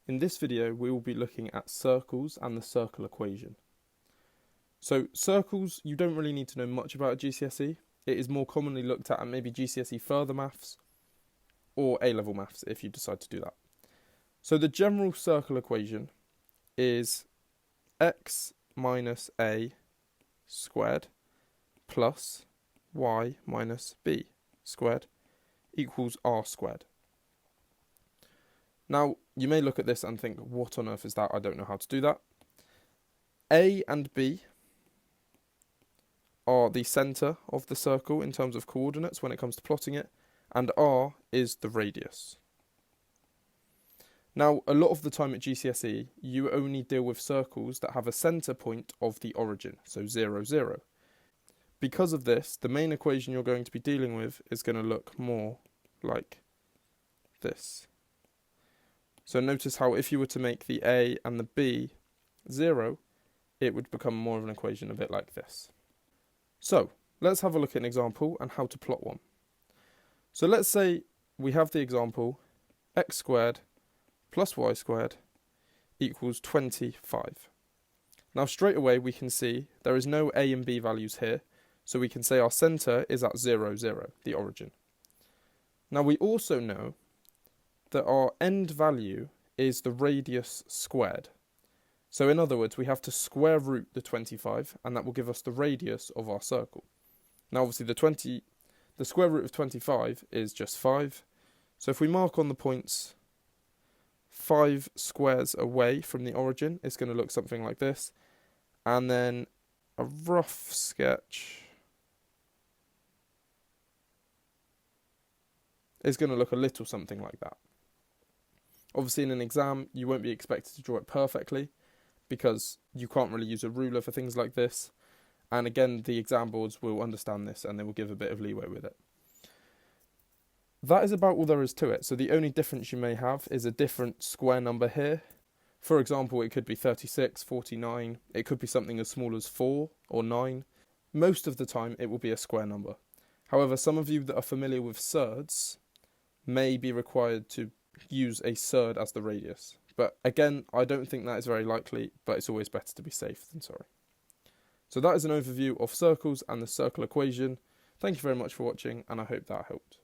In this video, we will be looking at circles and the circle equation. So circles, you don't really need to know much about at GCSE. It is more commonly looked at maybe GCSE further maths or A-level maths if you decide to do that. So the general circle equation is x minus a squared plus y minus b squared equals r squared. Now, you may look at this and think, what on earth is that? I don't know how to do that. A and B are the centre of the circle in terms of coordinates when it comes to plotting it, and R is the radius. Now, a lot of the time at GCSE, you only deal with circles that have a centre point of the origin, so 0, 0. Because of this, the main equation you're going to be dealing with is going to look more like this. So notice how if you were to make the A and the B 0, it would become more of an equation a bit like this. So let's have a look at an example and how to plot one. So let's say we have the example x squared plus y squared equals 25. Now straight away we can see there is no A and B values here, so we can say our centre is at 0, 0, the origin. Now we also know that our end value is the radius squared. So in other words, we have to square root the 25, and that will give us the radius of our circle. Now obviously the square root of 25 is just 5. So if we mark on the points 5 squares away from the origin, it's going to look something like this. And then a rough sketch is going to look a little something like that. Obviously in an exam, you won't be expected to draw it perfectly because you can't really use a ruler for things like this. And again, the exam boards will understand this and they will give a bit of leeway with it. That is about all there is to it. So the only difference you may have is a different square number here. For example, it could be 36, 49. It could be something as small as 4 or 9. Most of the time, it will be a square number. However, some of you that are familiar with surds may be required to use a surd as the radius. But again, I don't think that is very likely, but it's always better to be safe than sorry. So that is an overview of circles and the circle equation. Thank you very much for watching, and I hope that helped.